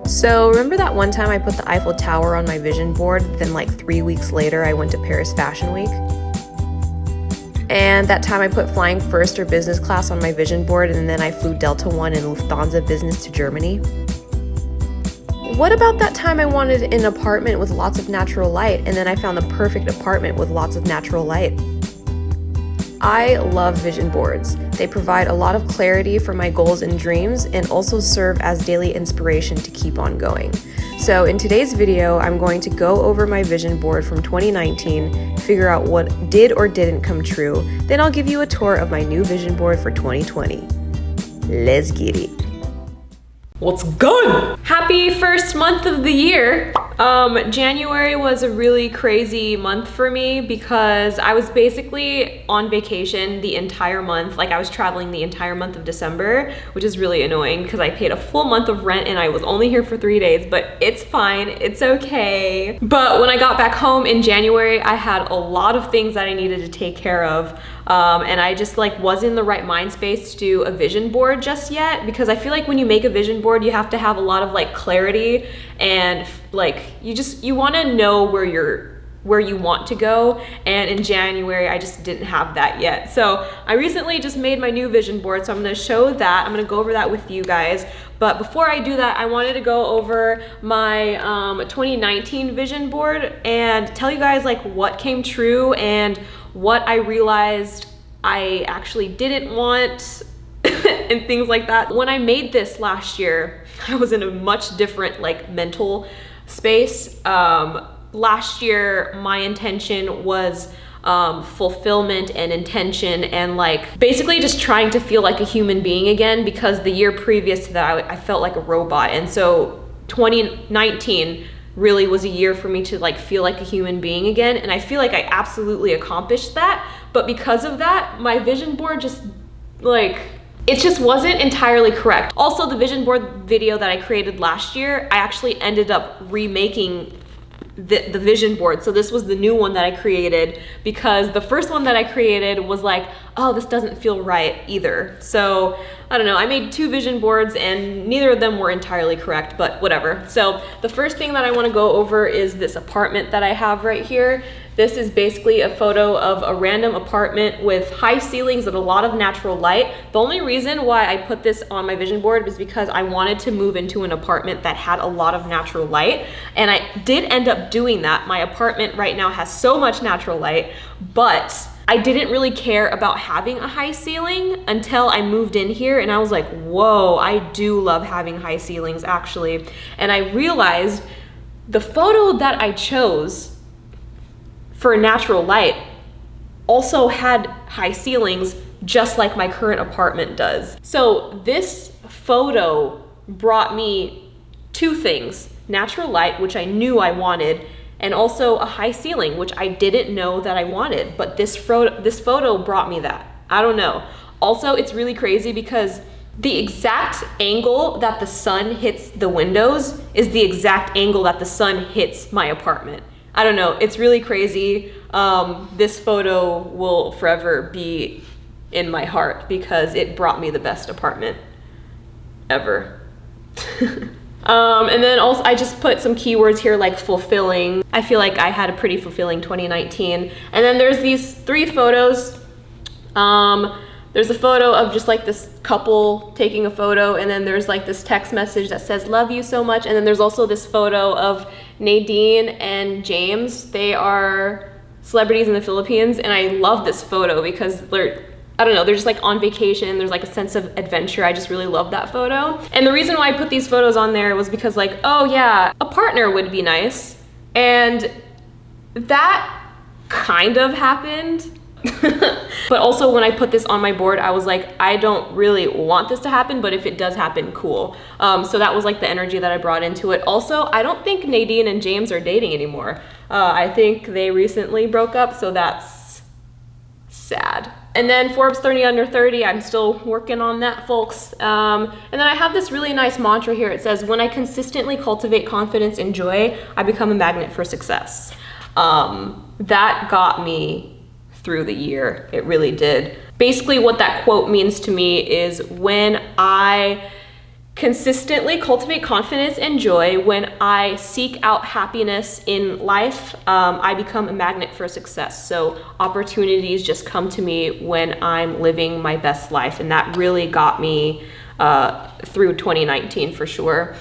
So remember that one time I put the Eiffel Tower on my vision board, then like 3 weeks later I went to Paris Fashion Week? And that time I put flying first or business class on my vision board, and then I flew Delta One and Lufthansa Business to Germany? What about that time I wanted an apartment with lots of natural light, and then I found the perfect apartment with lots of natural light? I love vision boards. They provide a lot of clarity for my goals and dreams and also serve as daily inspiration to keep on going. So in today's video, I'm going to go over my vision board from 2019, figure out what did or didn't come true, then I'll give you a tour of my new vision board for 2020. Let's get it. What's good? Happy first month of the year. January was a really crazy month for me because I was basically on vacation the entire month. Like I was traveling the entire month of December, which is really annoying because I paid a full month of rent and I was only here for 3 days, but it's fine, it's okay. But when I got back home in January, I had a lot of things that I needed to take care of. And I just like wasn't in the right mind space to do a vision board just yet, because I feel like when you make a vision board, you have to have a lot of like clarity and like you want to know where you want to go, and in January I just didn't have that yet. So I recently just made my new vision board, so I'm going to show that. I'm going to go over that with you guys. But before I do that, I wanted to go over my 2019 vision board and tell you guys like what came true and what I realized I actually didn't want and things like that. When I made this last year, I was in a much different like mental space. Last year, my intention was fulfillment and intention and like basically just trying to feel like a human being again, because the year previous to that, I felt like a robot. And so 2019 really was a year for me to like feel like a human being again. And I feel like I absolutely accomplished that. But because of that, my vision board just like, it just wasn't entirely correct. Also, the vision board video that I created last year, I actually ended up remaking the vision board. So this was the new one that I created, because the first one that I created was like, oh, this doesn't feel right either. So I don't know, I made 2 vision boards and neither of them were entirely correct, but whatever. So the first thing that I want to go over is this apartment that I have right here. This is basically a photo of a random apartment with high ceilings and a lot of natural light. The only reason why I put this on my vision board was because I wanted to move into an apartment that had a lot of natural light. And I did end up doing that. My apartment right now has so much natural light, but I didn't really care about having a high ceiling until I moved in here, and I was like, whoa, I do love having high ceilings actually. And I realized the photo that I chose for natural light also had high ceilings, just like my current apartment does. So this photo brought me 2 things: natural light, which I knew I wanted, and also a high ceiling, which I didn't know that I wanted, but this photo brought me that. I don't know. Also, it's really crazy because the exact angle that the sun hits the windows is the exact angle that the sun hits my apartment. I don't know, it's really crazy. This photo will forever be in my heart because it brought me the best apartment ever. And then also I just put some keywords here like fulfilling. I feel like I had a pretty fulfilling 2019. And then there's these 3 photos. There's a photo of just like this couple taking a photo, and then there's like this text message that says love you so much, and then there's also this photo of Nadine and James. They are celebrities in the Philippines, and I love this photo because I don't know, they're just like on vacation. There's like a sense of adventure. I just really love that photo. And the reason why I put these photos on there was because like, oh yeah, a partner would be nice. And that kind of happened. But also when I put this on my board, I was like, I don't really want this to happen, but if it does happen, cool. So that was like the energy that I brought into it. Also, I don't think Nadine and James are dating anymore. I think they recently broke up, so that's sad. And then Forbes 30 under 30, I'm still working on that, folks. And then I have this really nice mantra here. It says, when I consistently cultivate confidence and joy, I become a magnet for success. That got me through the year. It really did. Basically what that quote means to me is when I consistently cultivate confidence and joy. When I seek out happiness in life, I become a magnet for success. So opportunities just come to me when I'm living my best life. And that really got me through 2019 for sure.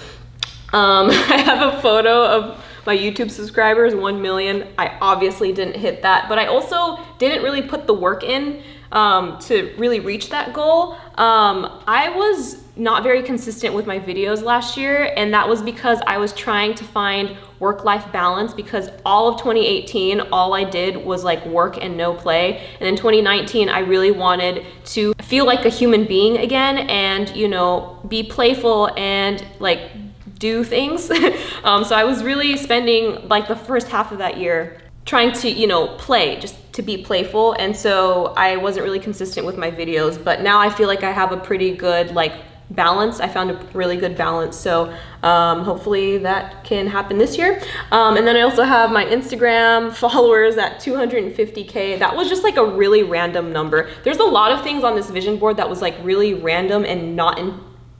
I have a photo of my YouTube subscribers, 1 million. I obviously didn't hit that, but I also didn't really put the work in to really reach that goal. I was not very consistent with my videos last year, and that was because I was trying to find work-life balance, because all of 2018, all I did was like work and no play. And in 2019, I really wanted to feel like a human being again and, you know, be playful and like do things. So I was really spending like the first half of that year trying to, you know, play, just to be playful. And so I wasn't really consistent with my videos, but now I feel like I have a pretty good like balance. I found a really good balance. So hopefully that can happen this year. And then I also have my Instagram followers at 250K. That was just like a really random number. There's a lot of things on this vision board that was like really random and not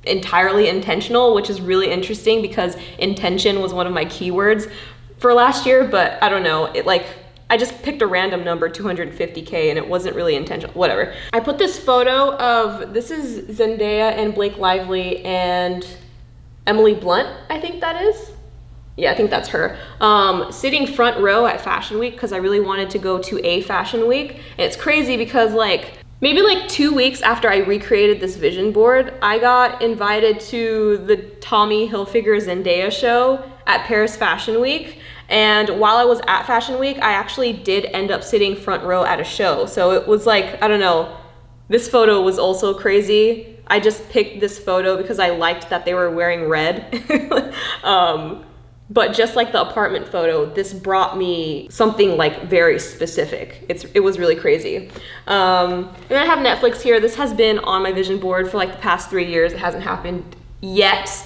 entirely intentional, which is really interesting because intention was one of my keywords for last year, but I don't know, it like, I just picked a random number, 250K, and it wasn't really intentional, whatever. I put this photo of, this is Zendaya and Blake Lively and Emily Blunt, I think that is. Yeah, I think that's her. Sitting front row at Fashion Week because I really wanted to go to a fashion week. And it's crazy because like, maybe like 2 weeks after I recreated this vision board, I got invited to the Tommy Hilfiger Zendaya show at Paris Fashion Week. And while I was at Fashion Week, I actually did end up sitting front row at a show. So it was like, I don't know, this photo was also crazy. I just picked this photo because I liked that they were wearing red. But just like the apartment photo, this brought me something like very specific. It was really crazy. And then I have Netflix here. This has been on my vision board for like the past 3 years. It hasn't happened yet.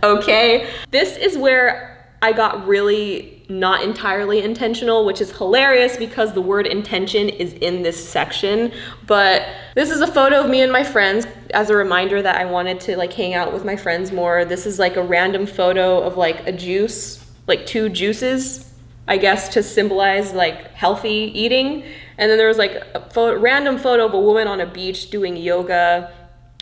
Okay. This is where I got really not entirely intentional, which is hilarious because the word intention is in this section. But this is a photo of me and my friends as a reminder that I wanted to like hang out with my friends more. This is like a random photo of like a juice, like 2 juices, I guess, to symbolize like healthy eating. And then there was like a random photo of a woman on a beach doing yoga,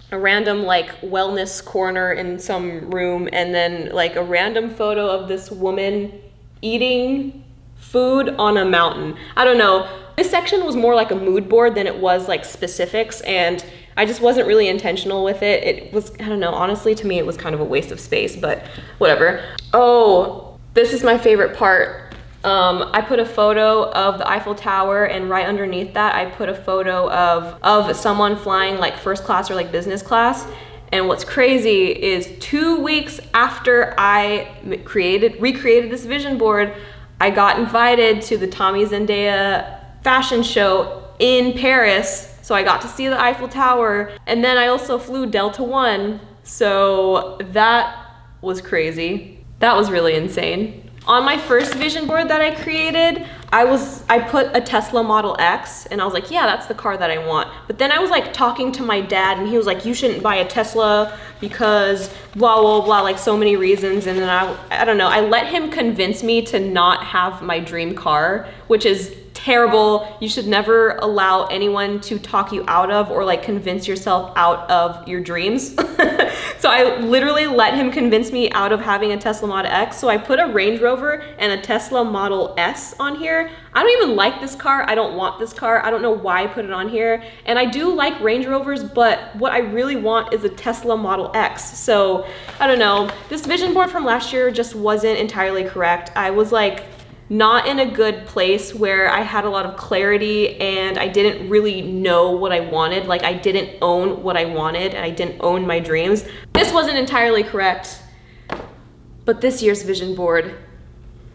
a random like wellness corner in some room, and then like a random photo of this woman eating food on a mountain. I don't know. This section was more like a mood board than it was like specifics, and I just wasn't really intentional with it. It was, I don't know, honestly to me it was kind of a waste of space, but whatever. Oh, this is my favorite part. I put a photo of the Eiffel Tower, and right underneath that I put a photo of someone flying like first class or like business class. And what's crazy is 2 weeks after I recreated this vision board, I got invited to the Tommy Zendaya fashion show in Paris. So I got to see the Eiffel Tower, and then I also flew Delta One. So that was crazy. That was really insane. On my first vision board that I created, I put a Tesla Model X, and I was like, yeah, that's the car that I want. But then I was like talking to my dad, and he was like, you shouldn't buy a Tesla because blah, blah, blah, like so many reasons. And then I don't know, I let him convince me to not have my dream car, which is terrible. You should never allow anyone to talk you out of or like convince yourself out of your dreams. So I literally let him convince me out of having a Tesla Model X. So I put a Range Rover and a Tesla Model S on here. I don't even like this car. I don't want this car. I don't know why I put it on here. And I do like Range Rovers, but what I really want is a Tesla Model X. So I don't know. This vision board from last year just wasn't entirely correct. I was like not in a good place where I had a lot of clarity and I didn't really know what I wanted. Like I didn't own what I wanted and I didn't own my dreams. This wasn't entirely correct, but this year's vision board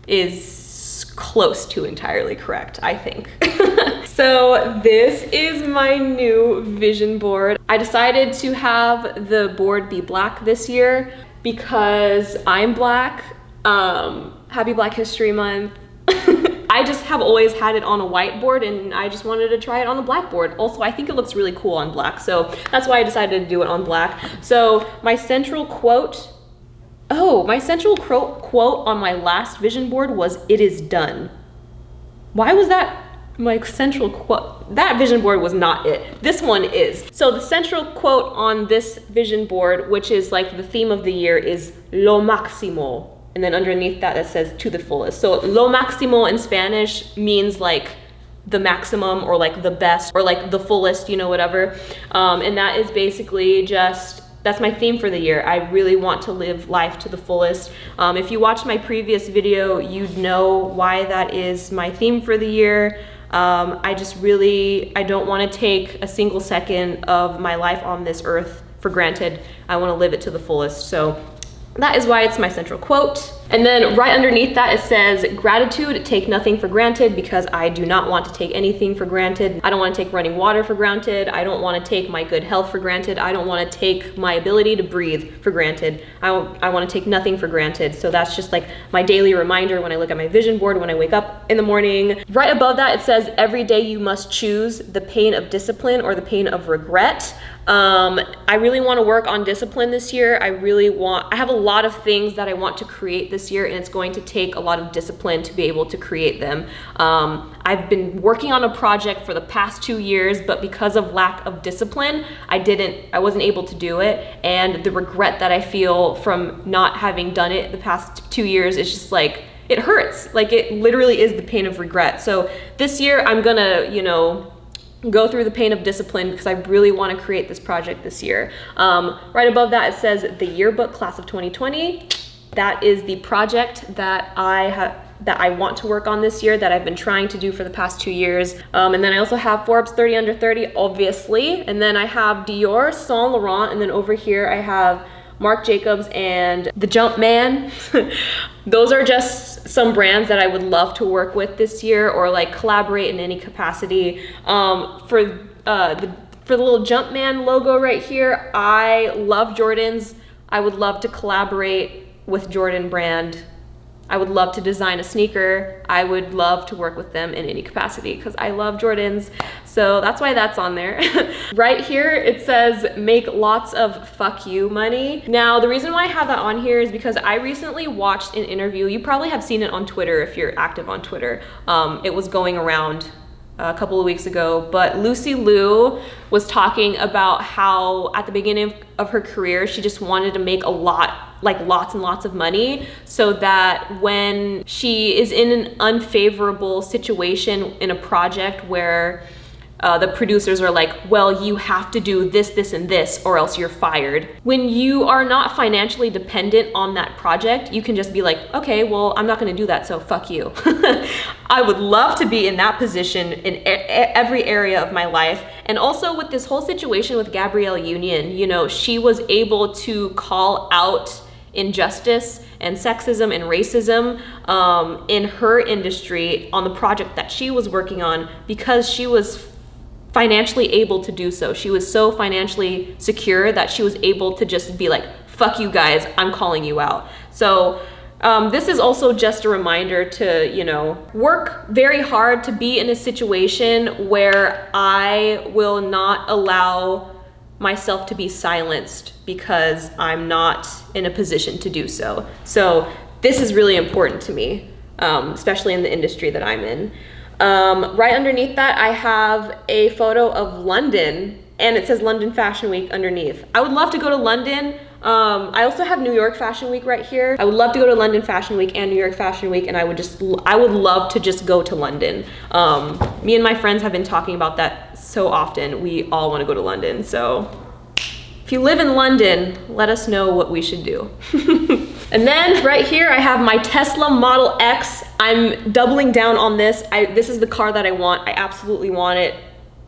is close to entirely correct, I think. So this is my new vision board. I decided to have the board be black this year because I'm black. Happy Black History Month. I just have always had it on a whiteboard, and I just wanted to try it on a blackboard. Also, I think it looks really cool on black, so that's why I decided to do it on black. So my central quote on my last vision board was, "It is done." Why was that my central quote? That vision board was not it. This one is. So the central quote on this vision board, which is like the theme of the year, is "Lo máximo." And then underneath that, it says "to the fullest." So "lo máximo" in Spanish means like the maximum, or like the best, or like the fullest, you know, whatever. And that is basically just, that's my theme for the year. I really want to live life to the fullest. If you watched my previous video, you'd know why that is my theme for the year. I don't want to take a single second of my life on this earth for granted. I want to live it to the fullest. So that is why it's my central quote. And then right underneath that, it says, "Gratitude, take nothing for granted," because I do not want to take anything for granted. I don't want to take running water for granted. I don't want to take my good health for granted. I don't want to take my ability to breathe for granted. I want to take nothing for granted. So that's just like my daily reminder when I look at my vision board, when I wake up in the morning. Right above that, it says, "Every day you must choose the pain of discipline or the pain of regret." I really want to work on discipline this year. I have a lot of things that I want to create this year, and it's going to take a lot of discipline to be able to create them. I've been working on a project for the past 2 years, but because of lack of discipline, I wasn't able to do it. And the regret that I feel from not having done it the past 2 years is just like, it hurts. Like, it literally is the pain of regret. So this year I'm gonna, go through the pain of discipline, because I really want to create this project this year. Right above that, it says the yearbook class of 2020. That is the project that I want to work on this year, that I've been trying to do for the past 2 years. And then I also have Forbes 30 Under 30, obviously. And then I have Dior, Saint Laurent, and then over here I have Marc Jacobs and the Jumpman. Those are just some brands that I would love to work with this year, or like collaborate in any capacity. For the little Jumpman logo right here, I love Jordans. I would love to collaborate with Jordan brand. I would love to design a sneaker. I would love to work with them in any capacity, because I love Jordans. So that's why that's on there. Right here, it says, "Make lots of fuck you money." Now, the reason why I have that on here is because I recently watched an interview. You probably have seen it on Twitter if you're active on Twitter. It was going around a couple of weeks ago, but Lucy Liu was talking about how at the beginning of her career, she just wanted to make lots and lots of money, so that when she is in an unfavorable situation in a project where the producers are like, "Well, you have to do this, this, and this, or else you're fired." When you are not financially dependent on that project, you can just be like, "Okay, well, I'm not gonna do that, so fuck you." I would love to be in that position in every area of my life. And also with this whole situation with Gabrielle Union, she was able to call out injustice and sexism and racism in her industry on the project that she was working on, because she was financially able to do so. She was so financially secure that she was able to just be like, "Fuck you guys, I'm calling you out." So this is also just a reminder to, work very hard to be in a situation where I will not allow myself to be silenced because I'm not in a position to do so. So this is really important to me, especially in the industry that I'm in. Right underneath that, I have a photo of London, and it says London Fashion Week underneath. I would love to go to London. I also have New York Fashion Week right here. I would love to go to London Fashion Week and New York Fashion Week, and I would love to just go to London. Me and my friends have been talking about that so often. We all want to go to London. So if you live in London, let us know what we should do. And then right here, I have my Tesla Model X. I'm doubling down on this. This is the car that I want. I absolutely want it.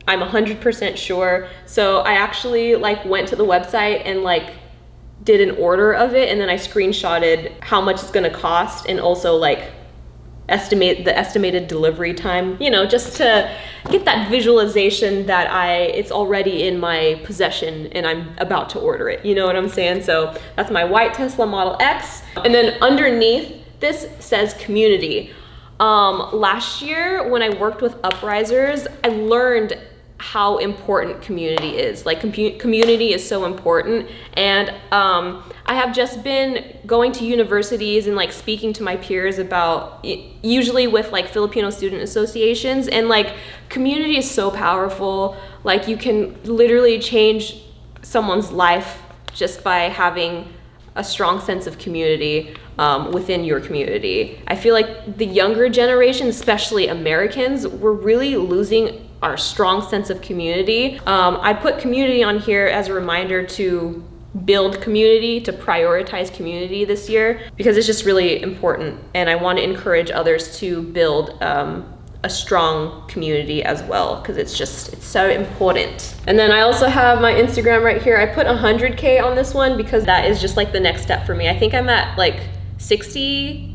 I'm 100% sure. So I actually went to the website and did an order of it, and then I screenshotted how much it's gonna cost, and also estimate the estimated delivery time, just to get that visualization that it's already in my possession and I'm about to order it. You know what I'm saying? So that's my white Tesla Model X. And then underneath this says community. Last year when I worked with uprisers, I learned how important community is. Like community is so important. And I have just been going to universities and like speaking to my peers about, usually with like Filipino student associations, and like community is so powerful. Like you can literally change someone's life just by having a strong sense of community within your community. I feel like the younger generation, especially Americans, we're really losing our strong sense of community. I put community on here as a reminder to build community, to prioritize community this year, because it's just really important. And I want to encourage others to build a strong community as well, because it's so important. And then I also have my Instagram right here. I put 100K on this one because that is just like the next step for me. I think I'm at like 60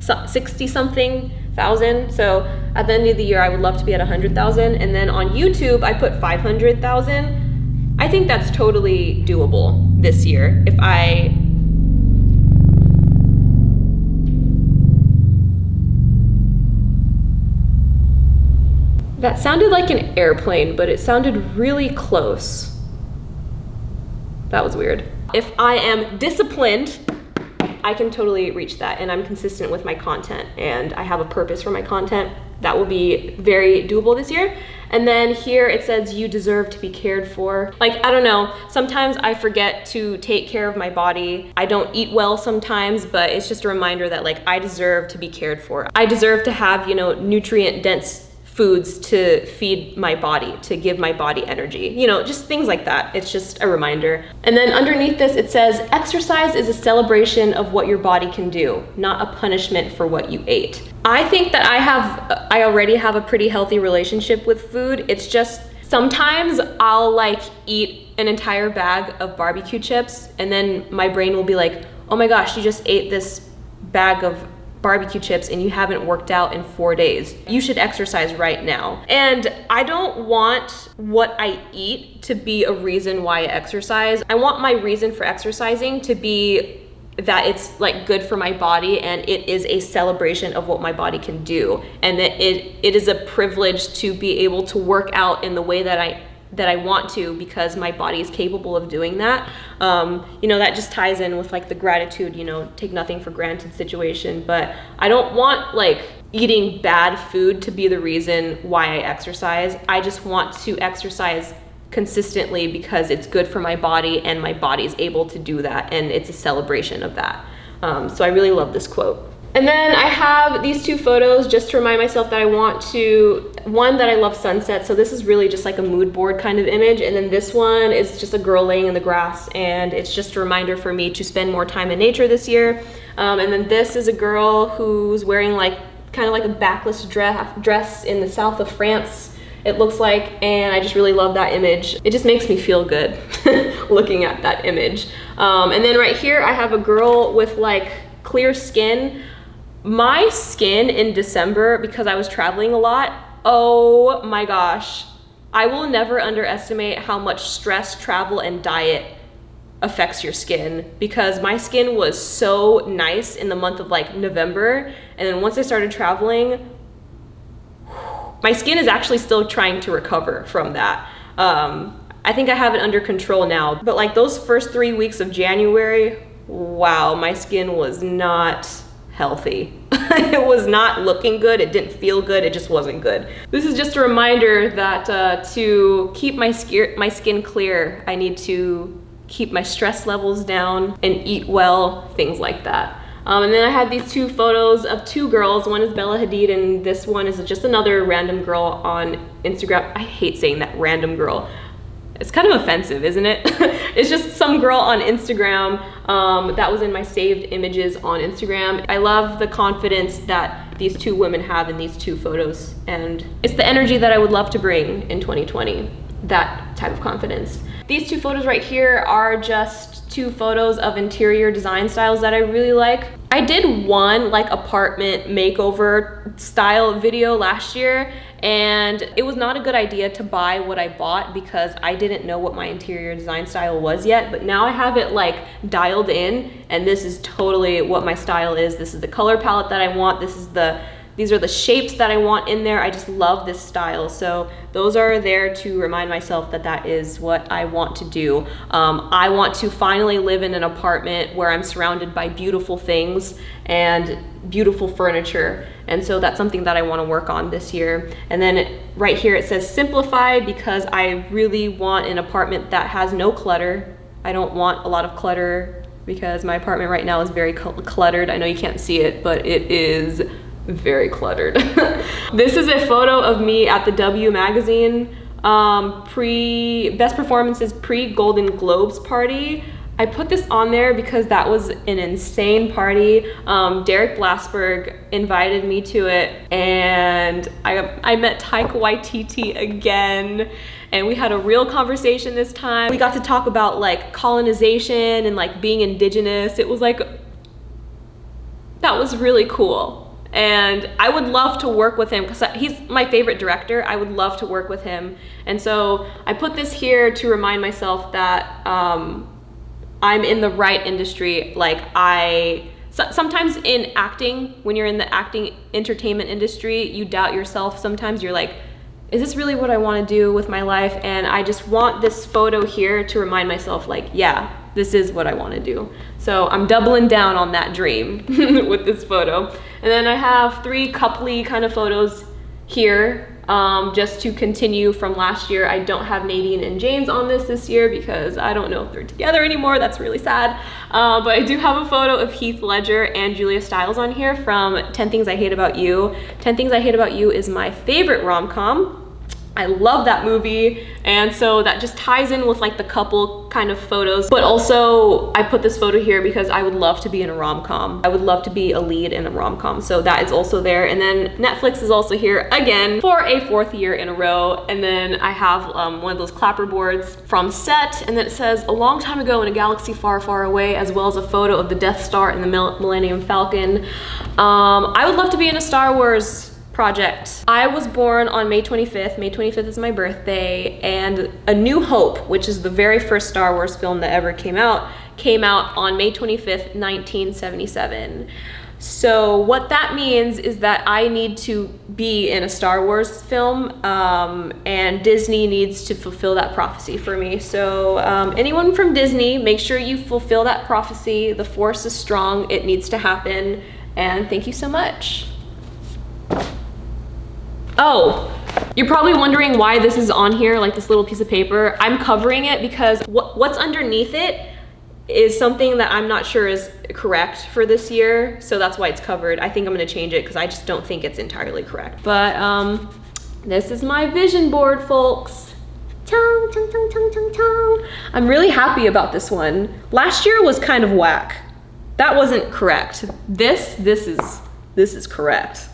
something thousand. So at the end of the year, I would love to be at 100,000. And then on YouTube, I put 500,000. I think that's totally doable this year. That sounded like an airplane, but it sounded really close. That was weird. If I am disciplined, I can totally reach that, and I'm consistent with my content, and I have a purpose for my content. That will be very doable this year. And then here it says, you deserve to be cared for. Like, I don't know, sometimes I forget to take care of my body. I don't eat well sometimes, but it's just a reminder that like I deserve to be cared for. I deserve to have, nutrient dense foods to feed my body, to give my body energy, just things like that. It's just a reminder. And then underneath this, it says, exercise is a celebration of what your body can do, not a punishment for what you ate. I think that I already have a pretty healthy relationship with food. It's just sometimes I'll like eat an entire bag of barbecue chips, and then my brain will be like, oh my gosh, you just ate this bag of barbecue chips and you haven't worked out in 4 days. You should exercise right now. And I don't want what I eat to be a reason why I exercise. I want my reason for exercising to be that it's like good for my body, and it is a celebration of what my body can do, and that it is a privilege to be able to work out in the way that I want to, because my body is capable of doing that. That just ties in with like the gratitude, take nothing for granted situation. But I don't want like eating bad food to be the reason why I exercise. I just want to exercise consistently because it's good for my body, and my body is able to do that, and it's a celebration of that. So I really love this quote. And then I have these two photos just to remind myself that that I love sunset. So this is really just like a mood board kind of image. And then this one is just a girl laying in the grass, and it's just a reminder for me to spend more time in nature this year. And then this is a girl who's wearing like kind of like a backless dress in the south of France, it looks like, and I just really love that image. It just makes me feel good looking at that image. And then right here I have a girl with like clear skin. My skin in December, because I was traveling a lot, oh my gosh, I will never underestimate how much stress, travel, and diet affects your skin, because my skin was so nice in the month of like November, and then once I started traveling, my skin is actually still trying to recover from that. I think I have it under control now, but like those first 3 weeks of January, wow, my skin was not healthy. It was not looking good, it didn't feel good, it just wasn't good. This is just a reminder that to keep my skin clear, I need to keep my stress levels down and eat well, things like that. And then I have these two photos of two girls. One is Bella Hadid, and this one is just another random girl on Instagram. I hate saying that, random girl. It's kind of offensive, isn't it? It's just some girl on Instagram that was in my saved images on Instagram. I love the confidence that these two women have in these two photos, and it's the energy that I would love to bring in 2020, that type of confidence. These two photos right here are just two photos of interior design styles that I really like. I did one like apartment makeover style video last year, and it was not a good idea to buy what I bought because I didn't know what my interior design style was yet, but now I have it like dialed in, and this is totally what my style is. This is the color palette that I want. This is the These are the shapes that I want in there. I just love this style. So those are there to remind myself that that is what I want to do. I want to finally live in an apartment where I'm surrounded by beautiful things and beautiful furniture. And so that's something that I want to work on this year. And then right here it says simplify, because I really want an apartment that has no clutter. I don't want a lot of clutter because my apartment right now is very cluttered. I know you can't see it, but it is very cluttered. This is a photo of me at the W magazine best performances pre-Golden Globes party. I put this on there because that was an insane party. Derek Blasberg invited me to it, and I met Taika Waititi again, and we had a real conversation this time. We got to talk about like colonization and like being indigenous. It was like, that was really cool. And I would love to work with him because he's my favorite director. I would love to work with him. And so I put this here to remind myself that I'm in the right industry. Like sometimes in acting, when you're in the acting entertainment industry, you doubt yourself. Sometimes you're like, is this really what I want to do with my life? And I just want this photo here to remind myself like, yeah, this is what I want to do. So I'm doubling down on that dream with this photo. And then I have 3 coupley kind of photos here. Just to continue from last year. I don't have Nadine and James on this year because I don't know if they're together anymore. That's really sad. But I do have a photo of Heath Ledger and Julia Stiles on here from 10 Things I Hate About You. 10 Things I Hate About You is my favorite rom-com. I love that movie, and so that just ties in with like the couple kind of photos. But also I put this photo here because I would love to be in a rom-com. I would love to be a lead in a rom-com, so that is also there. And then Netflix is also here again for a 4th year in a row. And then I have one of those clapper boards from Set, and then it says a long time ago in a galaxy far, far away, as well as a photo of the Death Star and the Millennium Falcon. I would love to be in a Star Wars project. I was born on May 25th. May 25th is my birthday, and A New Hope, which is the very first Star Wars film that ever came out on May 25th, 1977. So what that means is that I need to be in a Star Wars film, and Disney needs to fulfill that prophecy for me. So anyone from Disney, make sure you fulfill that prophecy. The Force is strong. It needs to happen. And thank you so much. Oh, you're probably wondering why this is on here, like this little piece of paper. I'm covering it because what's underneath it is something that I'm not sure is correct for this year, so that's why it's covered. I think I'm gonna change it because I just don't think it's entirely correct. But this is my vision board, folks. Chong, chong, chong, chong, chong, chong. I'm really happy about this one. Last year was kind of whack. That wasn't correct. This is correct.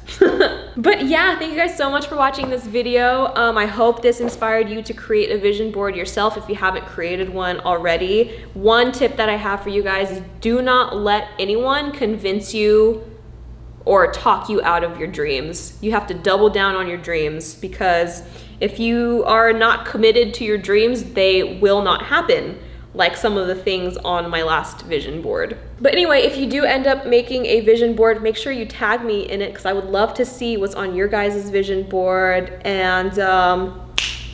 But yeah, thank you guys so much for watching this video. I hope this inspired you to create a vision board yourself if you haven't created one already. One tip that I have for you guys is do not let anyone convince you or talk you out of your dreams. You have to double down on your dreams, because if you are not committed to your dreams, they will not happen, like some of the things on my last vision board. But anyway, if you do end up making a vision board, make sure you tag me in it because I would love to see what's on your guys' vision board. And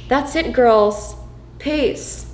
that's it, girls. Peace.